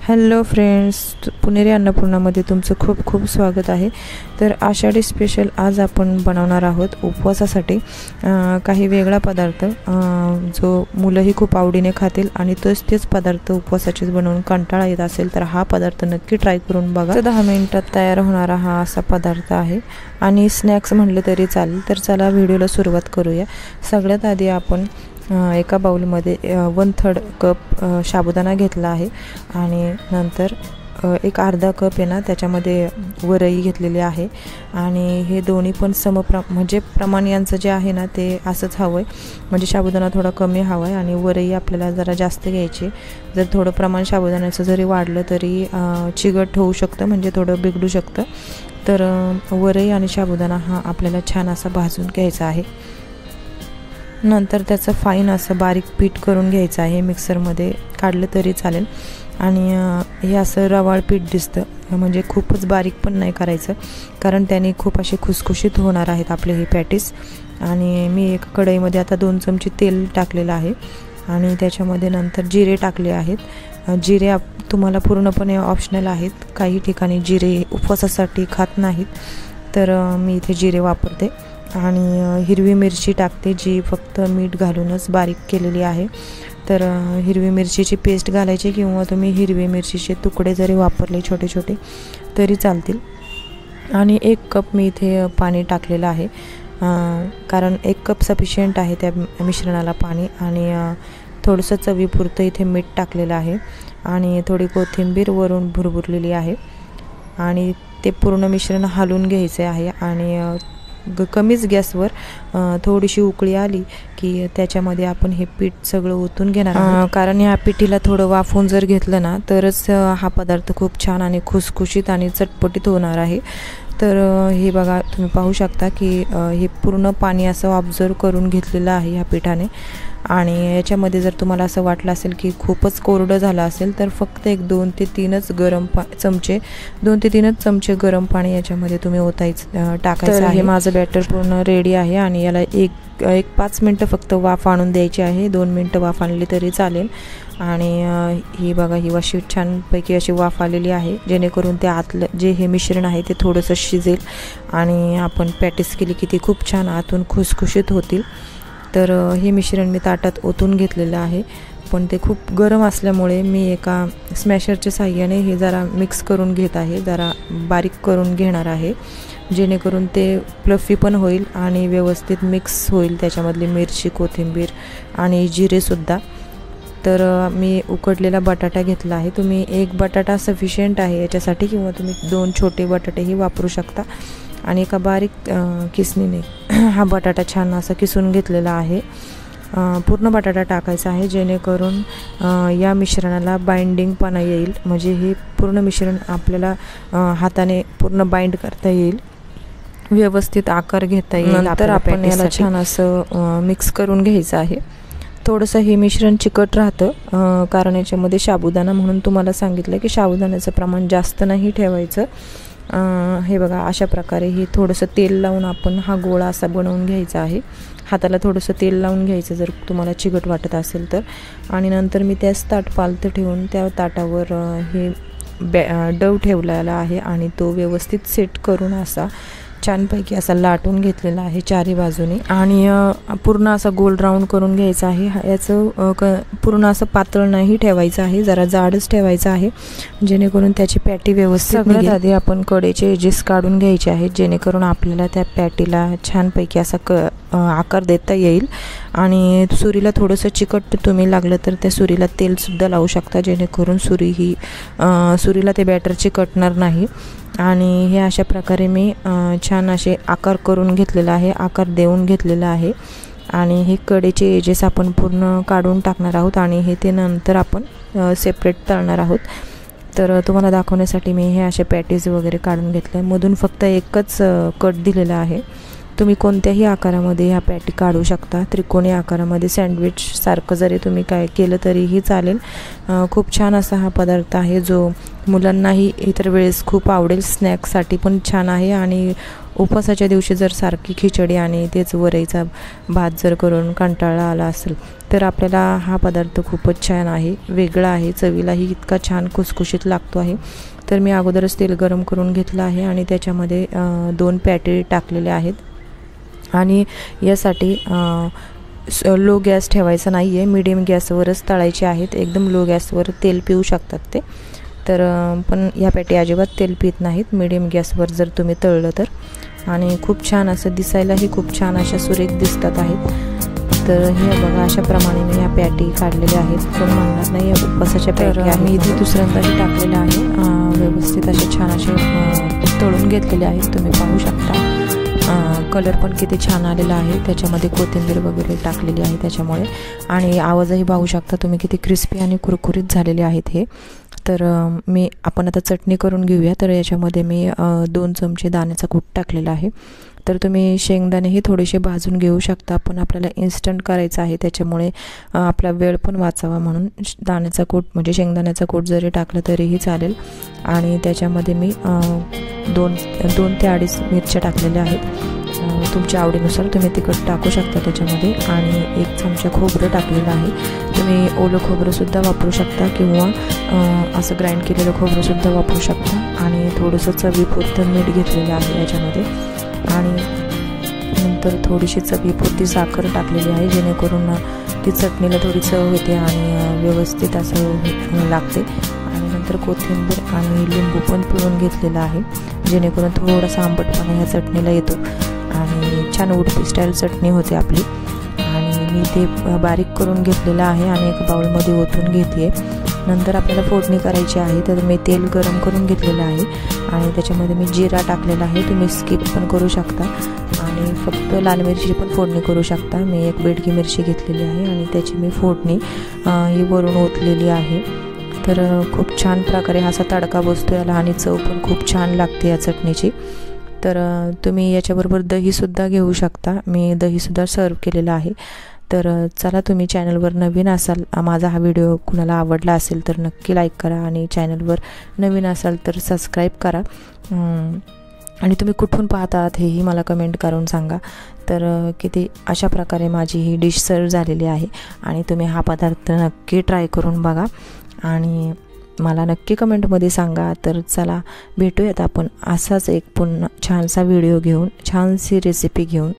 Hello friends, पुणेरी अन्नपूर्णामध्ये तुमचं खूप खूप स्वागत आहे। तर आषाढी स्पेशल आज आपण बनवणार आहोत उपवासासाठी काही वेगळा पदार्थ जो मुलंही खूप आवडीने खातील आणि तेच पदार्थ उपवासाचेच बनवून कंटाळा येत असेल तर हा पदार्थ नक्की ट्राय करून बघा। 10 मिनिटात तयार होणारा हा असा पदार्थ आहे आणि स्नॅक्स म्हटले तरी चालेल। तर चला व्हिडिओला सुरुवात करूया। सगळ्यात आधी आपण एका बाउलमध्ये 1/3 कप साबुदाणा घेतला आहे आणि नंतर एक अर्धा कप आहे ना त्याच्यामध्ये वरई घेतलेली आहे आणि हे दोन्ही पण म्हणजे प्रमाण यांचं जे आहे ना ते असंच हवं आहे, म्हणजे साबुदाणा थोडा कमी हवा आहे आणि वरई आपल्याला जरा जास्त घ्यायची। जर थोडं प्रमाण साबुदाण्याचं जरी वाढलं तरी चिकट होऊ शकतं, म्हणजे थोडं बिघडू शकतं। तर वरई आणि साबुदाणा हा आपल्याला छान असा भाजून घ्यायचा आहे। नंतर त्याचं फाईन असं बारीक पीठ करून घ्यायचं आहे, मिक्सरमध्ये काढलं तरी चालेल। आणि हे असं रवाळ पीठ दिसतं, म्हणजे खूपच बारीक पण नाही करायचं, कारण त्याने खूप असे खुसखुशीत होणार आहेत आपले हे पॅटीस। आणि मी एक कढईमध्ये आता 2 चमचे तेल टाकलेलं आहे आणि त्याच्यामध्ये नंतर जिरे टाकले आहेत। जिरे तुम्हाला पूर्णपणे ऑप्शनल आहेत, काही ठिकाणी जिरे उपवासासाठी खात नाहीत, तर मी इथे जिरे वापरते। आणि हिरवी मिरची टाकते, जी फक्त मीठ घालूनच बारीक केलेली आहे। तर हिरवी मिरचीची पेस्ट घालायची किंवा तुम्ही हिरवी मिरचीचे तुकडे जरी वापरले छोटे छोटे तरी चालतील। आणि 1 कप मी इथे पाणी टाकलेलं आहे, कारण 1 कप सफिशियंट आहे त्या मिश्रणाला पाणी। आणि थोडंसं चवीपुरतं इथे मीठ टाकलेलं आहे आणि थोडी कोथिंबीर वरून भुरभुरलेली आहे आणि ते पूर्ण मिश्रण हलवून घ्यायचे आहे। आणि कमीच गॅसवर थोडीशी उकळी आली की त्याच्यामध्ये आपण हे पीठ सगळं ओतून घेणार आहोत, कारण ह्या पिठीला थोडं वाफवून जर घेतलं ना तरच हा पदार्थ खूप छान आणि खुसखुशीत आणि चटपटीत होणार आहे। तर हे बघा, तुम्ही पाहू शकता की हे पूर्ण पाणी असं ऑब्झर्व करून घेतलेलं आहे ह्या पिठाने। आणि याच्यामध्ये जर तुम्हाला असं वाटलं असेल की खूपच कोरडं झालं असेल तर फक्त 2 ते 3 चमचे गरम पाणी याच्यामध्ये तुम्ही टाकायचं आहे। हे माझं बॅटर पूर्ण रेडी आहे आणि याला एक 5 मिनटं फक्त वाफ आणून द्यायची आहे, 2 मिनटं वाफ आणली तरी चालेल। आणि ही बघा, ही अशी छानपैकी अशी वाफ आलेली आहे, जेणेकरून ते आतलं जे हे मिश्रण आहे ते थोडंसं शिजेल आणि आपण पॅटीस केली की ती खूप छान आतून खुसखुशीत होतील। तर हे मिश्रण मी ताटात ओतून घेतलेलं आहे, पण ते खूप गरम असल्यामुळे मी एका स्मॅशरच्या साहाय्याने हे जरा मिक्स करून घेत आहे, जरा बारीक करून घेणार आहे, जेणेकरून ते फ्लफी पण होईल आणि व्यवस्थित मिक्स होईल त्याच्यामधली मिरची, कोथिंबीर आणि जिरेसुद्धा। तर मी उकडलेला बटाटा घेतला आहे, तुम्ही 1 बटाटा सफिशियंट आहे याच्यासाठी, किंवा तुम्ही 2 छोटे बटाटेही वापरू शकता। आणि एका बारीक किसणीने हा बटाटा छान असा किसून घेतलेला आहे। पूर्ण बटाटा टाकायचा आहे, जेणेकरून या मिश्रणाला बाइंडिंगपणा येईल, म्हणजे हे पूर्ण मिश्रण आपल्याला हाताने पूर्ण बाइंड करता येईल, व्यवस्थित आकार घेता येईल। नंतर आपण याला छान असं मिक्स करून घ्यायचं आहे। थोडंसं हे मिश्रण चिकट राहतं, कारण याच्यामध्ये साबुदाणा, म्हणून तुम्हाला सांगितलं की साबुदाण्याचं प्रमाण जास्त नाही ठेवायचं। हे बघा, अशा प्रकारे हे थोडंसं तेल लावून आपण हा गोळा असा बनवून घ्यायचा आहे। हाताला थोडंसं तेल लावून घ्यायचं जर तुम्हाला चिकट वाटत असेल तर। आणि नंतर मी त्याच ताट पालतं ठेवून त्या ताटावर हे डव ठेवलेला आहे आणि तो व्यवस्थित सेट करून असा छानपैकी असा लाटून घेतलेला आहे चारी बाजूने। आणि पूर्ण असा गोल राऊंड करून घ्यायचा आहे। याचं पूर्ण असं पातळ नाही ठेवायचं आहे, जरा जाडच ठेवायचं आहे, जेणेकरून त्याची पॅटी व्यवस्थित निघेल। आधी आपण कडेचे एजेस काढून घ्यायचे आहेत, जेणेकरून आपल्याला त्या पॅटीला छानपैकी असा आकार देता येईल। आणि सुरीला थोडंसं चिकट तुम्ही लागलं तर त्या सुरीला तेलसुद्धा लावू शकता, जेणेकरून सुरीला ते बॅटर चिकटणार नाही। आणि हे अशा प्रकारे मी छान असे आकार करून घेतलेला आहे, आकार देऊन घेतलेला आहे। आणि हे कडेचे एजेस आपण पूर्ण काढून टाकणार आहोत आणि हे ते नंतर आपण सेपरेट तळणार आहोत। तर तुम्हाला दाखवण्यासाठी मी हे असे पॅटीज वगैरे काढून घेतले, मधून फक्त एकच कट दिलेला आहे। तुम्ही कोणत्याही आकारामध्ये ह्या पॅटी काढू शकता, त्रिकोणी आकारामध्ये सँडविच सारखं जरी तुम्ही काय केलं तरीही चालेल। खूप छान असा हा पदार्थ आहे, जो मुलांनाही इतर वेळेस खूप आवडेल, स्नॅक्ससाठी पण छान आहे। आणि उपवासाच्या दिवशी जर सारखी खिचडी आणि तेच वरईचा भात जर करून कंटाळा आला असेल तर आपल्याला हा पदार्थ खूपच छान आहे, वेगळा आहे, चवीलाही इतका छान खुसखुशीत लागतो आहे। तर मी अगोदरच तेल गरम करून घेतलं आहे आणि त्याच्यामध्ये 2 पॅटी टाकलेल्या आहेत आणि यासाठी लो गॅस ठेवायचा नाही आहे, मीडियम गॅसवरच तळायचे आहेत। एकदम लो गॅसवर तेल पिऊ शकतात ते, तर पण या पॅटी अजिबात तेल पित नाहीत मीडियम गॅसवर जर तुम्ही तळलं तर। आणि खूप छान असं दिसायलाही खूप छान अशा सुरेख दिसतात आहेत। तर हे बघा अशा प्रमाणे मी या पॅटी काढलेल्या आहेत, कोण म्हणणार नाही या उपवासाच्या पॅटी आहेत। मी इथे दुसऱ्यांदाही टाकलेलं आहे, व्यवस्थित असे छान असे तळून घेतलेले आहेत, तुम्ही पाहू शकता। कलर पण किती छान आलेला आहे, त्याच्यामध्ये कोथिंबीर वगैरे टाकलेली आहे त्याच्यामुळे, आणि आवाजही पाहू शकता तुम्ही किती क्रिस्पी आणि कुरकुरीत झालेले आहेत हे। तर आपण आता चटणी करून घेऊया। तर याच्यामध्ये मी 2 चमचे दाण्याचा कूट टाकलेला आहे। तर तुम्ही शेंगदाणेही थोडेसे भाजून घेऊ शकता, पण आपल्याला इन्स्टंट करायचं आहे त्याच्यामुळे आपला वेळ पण वाचावा म्हणून दाण्याचा कूट म्हणजे शेंगदाण्याचा कूट जरी टाकलं तरीही चालेल। आणि त्याच्यामध्ये मी 2 ते 2.5 मिरच्या टाकलेल्या आहेत, तुमच्या आवडीनुसार तुम्ही तिखट टाकू शकता त्याच्यामध्ये। आणि 1 चमचा खोबरं टाकलेलं आहे, तुम्ही ओलं खोबरंसुद्धा वापरू शकता किंवा असं ग्राइंड केलेलं खोबरंसुद्धा वापरू शकता। आणि थोडंसं चवीपुरतं मीठ घेतलेलं आहे याच्यामध्ये, आणि नंतर थोडीशी चवीपुरती साखर टाकलेली आहे, जेणेकरून ती चटणीला थोडी चव येते आणि व्यवस्थित असं लागते। आणि नंतर कोथिंबीर आणि लिंबू पण पिळून घेतलेला आहे, जेणेकरून थोडासा आंबटपणा ह्या चटणीला येतो आणि छान उडपी स्टाईल चटणी होते आपली। आणि मी ते बारीक करून घेतलेलं आहे आणि एका बाउलमध्ये ओतून घेते। नंतर आपल्याला फोडणी करायची आहे, तर मी तेल गरम करून घेतलेलं आहे आणि त्याच्यामध्ये मी जिरा टाकलेला आहे, तुम्ही स्किप पण करू शकता आणि फक्त लाल मिरची पण फोडणी करू शकता। मी 1 बेडगी मिरची घेतलेली आहे आणि त्याची मी फोडणी ही वरून ओतलेली आहे। तर खूप छान प्रकारे असा तडका बसतो याला आणि चव पण खूप छान लागते या चटणीची। तर तुम्ही याच्याबरोबर दहीसुद्धा घेऊ शकता, मी दहीसुद्धा सर्व केलेलं आहे। तर चला, तुम्ही चॅनलवर नवीन असाल, माझा हा व्हिडिओ कुणाला आवडला असेल तर नक्की लाईक करा आणि चॅनलवर नवीन असाल तर सबस्क्राईब करा। आणि तुम्ही कुठून पाहत आहात हेही मला कमेंट करून सांगा। तर किती अशा प्रकारे माझी ही डिश सर्व झालेली आहे आणि तुम्ही हा पदार्थ नक्की ट्राय करून बघा आणि मला नक्की कमेंटमध्ये सांगा। तर चला, भेटूयात आपण असाच एक पुन्हा छानसा व्हिडिओ घेऊन, छानशी रेसिपी घेऊन।